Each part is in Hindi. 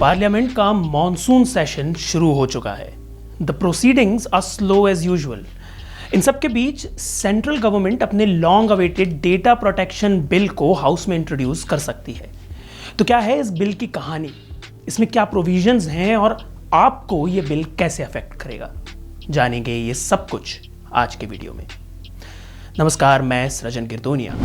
पार्लियामेंट का मॉनसून सेशन शुरू हो चुका है। The proceedings are slow as usual. इन सब के बीच सेंट्रल गवर्नमेंट अपने long awaited data protection bill को हाउस में इंट्रोड्यूस कर सकती है। तो क्या है इस बिल की कहानी, इसमें क्या प्रोविजंस हैं और आपको ये बिल कैसे अफेक्ट करेगा, जानेंगे ये सब कुछ आज के वीडियो में। नमस्कार, मैं Srijan Girdonia.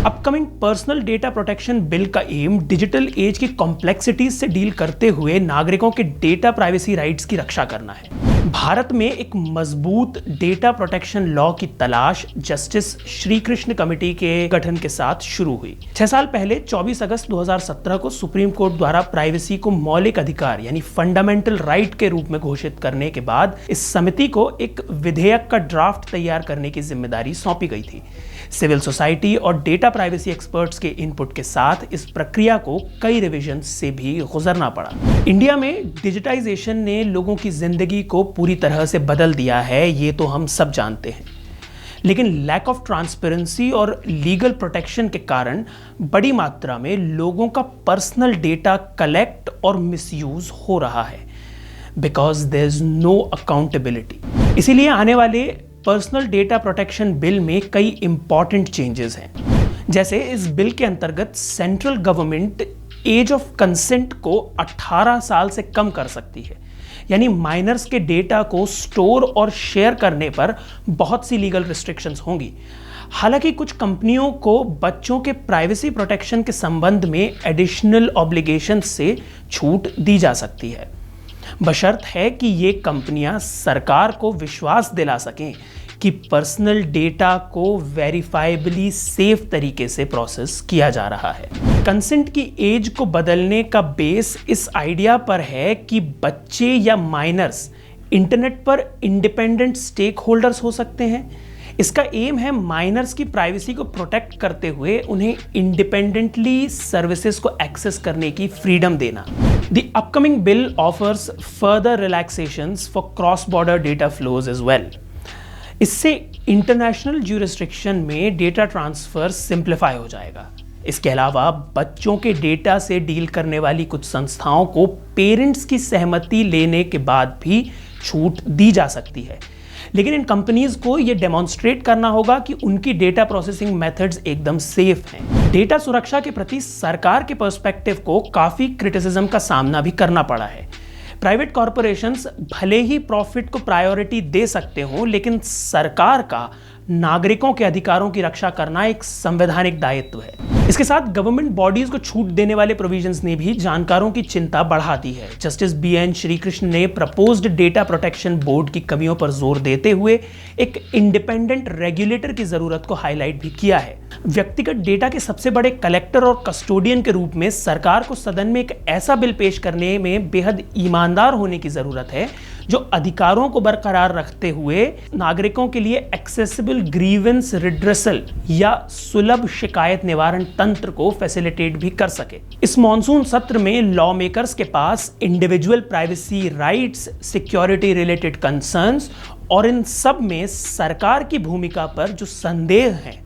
Upcoming personal data protection bill का एम डिजिटल एज की कॉम्प्लेक्सिटीज से डील करते हुए नागरिकों के डेटा प्राइवेसी राइट्स की रक्षा करना है। भारत में एक मजबूत डेटा प्रोटेक्शन लॉ की तलाश जस्टिस श्री कृष्ण कमेटी के गठन के साथ शुरू हुई। 6 साल पहले 24 अगस्त 2017 को सुप्रीम कोर्ट द्वारा प्राइवेसी को मौलिक अधिकार यानी फंडामेंटल राइट के रूप में घोषित करने के बाद इस समिति को एक विधेयक का ड्राफ्ट तैयार करने की जिम्मेदारी सौंपी गई थी। सिविल सोसाइटी और डेटा प्राइवेसी एक्सपर्ट्स के इनपुट के साथ इस प्रक्रिया को कई रिविजन से भी गुजरना पड़ा। इंडिया में डिजिटाइजेशन ने लोगों की जिंदगी को पूरी तरह से बदल दिया है, ये तो हम सब जानते हैं। लेकिन लैक ऑफ ट्रांसपेरेंसी और लीगल प्रोटेक्शन के कारण बड़ी मात्रा में लोगों का पर्सनल डेटा कलेक्ट और मिसयूज हो रहा है, because there is no accountability. इसीलिए आने वाले पर्सनल डेटा प्रोटेक्शन बिल में कई इंपॉर्टेंट चेंजेस हैं। जैसे इस बिल के अंतर्गत central government age of consent को 18 साल से कम कर सकती है, यानी माइनर्स के डेटा को स्टोर और शेयर करने पर बहुत सी लीगल रिस्ट्रिक्शंस होंगी। हालांकि कुछ कंपनियों को बच्चों के प्राइवेसी प्रोटेक्शन के संबंध में एडिशनल ऑब्लिगेशन से छूट दी जा सकती है, बशर्त है कि ये कंपनियां सरकार को विश्वास दिला सकें कि पर्सनल डेटा को वेरीफाइबली सेफ तरीके से प्रोसेस किया जा रहा है। कंसेंट की एज को बदलने का बेस इस आइडिया पर है कि बच्चे या माइनर्स इंटरनेट पर इंडिपेंडेंट स्टेक होल्डर्स हो सकते हैं। इसका एम है माइनर्स की प्राइवेसी को प्रोटेक्ट करते हुए उन्हें इंडिपेंडेंटली सर्विसेज को एक्सेस करने की फ्रीडम देना। The upcoming bill offers further relaxations for cross border data flows as well. इससे इंटरनेशनल ज्यूरिसडिक्शन में डेटा ट्रांसफर सिंप्लीफाई हो जाएगा। इसके अलावा बच्चों के डेटा से डील करने वाली कुछ संस्थाओं को पेरेंट्स की सहमति लेने के बाद भी छूट दी जा सकती है, लेकिन इन कंपनीज को यह डेमोन्स्ट्रेट करना होगा कि उनकी डेटा प्रोसेसिंग मेथड्स एकदम सेफ हैं। डेटा सुरक्षा के प्रति सरकार के पर्सपेक्टिव को काफी क्रिटिसिज्म का सामना भी करना पड़ा है। प्राइवेट कॉरपोरेशंस भले ही प्रॉफिट को प्रायोरिटी दे सकते हों, लेकिन सरकार का नागरिकों के अधिकारों की रक्षा करना एक संवैधानिक दायित्व है। इसके साथ गवर्नमेंट बॉडीज को छूट देने वाले प्रोविजंस ने भी जानकारों की चिंता बढ़ा दी है। जस्टिस BN श्रीकृष्ण ने प्रपोज्ड डेटा प्रोटेक्शन बोर्ड की कमियों पर जोर देते हुए एक इंडिपेंडेंट रेगुलेटर की जरूरत को हाईलाइट भी किया है। व्यक्तिगत डेटा के सबसे बड़े कलेक्टर और कस्टोडियन के रूप में सरकार को सदन में एक ऐसा बिल पेश करने में बेहद ईमानदार होने की जरूरत है जो अधिकारों को बरकरार रखते हुए नागरिकों के लिए एक्सेसिबल ग्रीवेंस रिड्रेसल या सुलभ शिकायत निवारण तंत्र को फैसिलिटेट भी कर सके। इस मॉनसून सत्र में लॉ मेकर्स के पास individual privacy rights, security related concerns और इन सब में सरकार की भूमिका पर जो संदेह हैं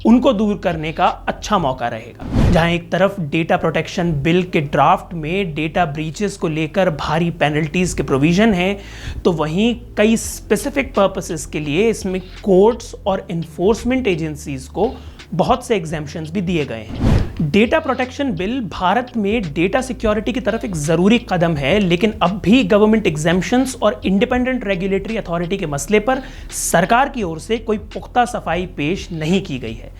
उनको दूर करने का अच्छा मौका रहेगा। जहां एक तरफ डेटा प्रोटेक्शन बिल के ड्राफ्ट में डेटा ब्रीचेस को लेकर भारी पेनल्टीज के प्रोविजन हैं, तो वहीं कई स्पेसिफिक पर्पसेस के लिए इसमें कोर्ट्स और इन्फोर्समेंट एजेंसीज को बहुत से एग्जेम्पशंस भी दिए गए हैं। डेटा प्रोटेक्शन बिल भारत में डेटा सिक्योरिटी की तरफ एक जरूरी कदम है, लेकिन अब भी गवर्नमेंट एग्जेम्पशंस और इंडिपेंडेंट रेगुलेटरी अथॉरिटी के मसले पर सरकार की ओर से कोई पुख्ता सफाई पेश नहीं की गई है।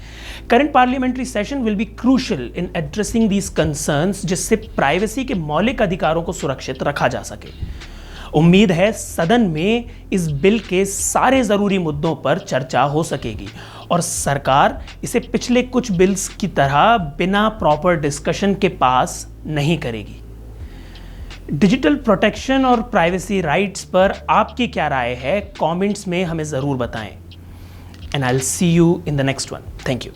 Current parliamentary session will be crucial in addressing these concerns, जिससे प्राइवेसी के मौलिक अधिकारों को सुरक्षित रखा जा सके। उम्मीद है सदन में इस बिल के सारे जरूरी मुद्दों पर चर्चा हो सकेगी और सरकार इसे पिछले कुछ बिल्स की तरह बिना प्रॉपर डिस्कशन के पास नहीं करेगी। डिजिटल प्रोटेक्शन और प्राइवेसी राइट्स पर आपकी क्या राय है, कमेंट्स में हमें जरूर बताएं। And I will see you in the next one. Thank you.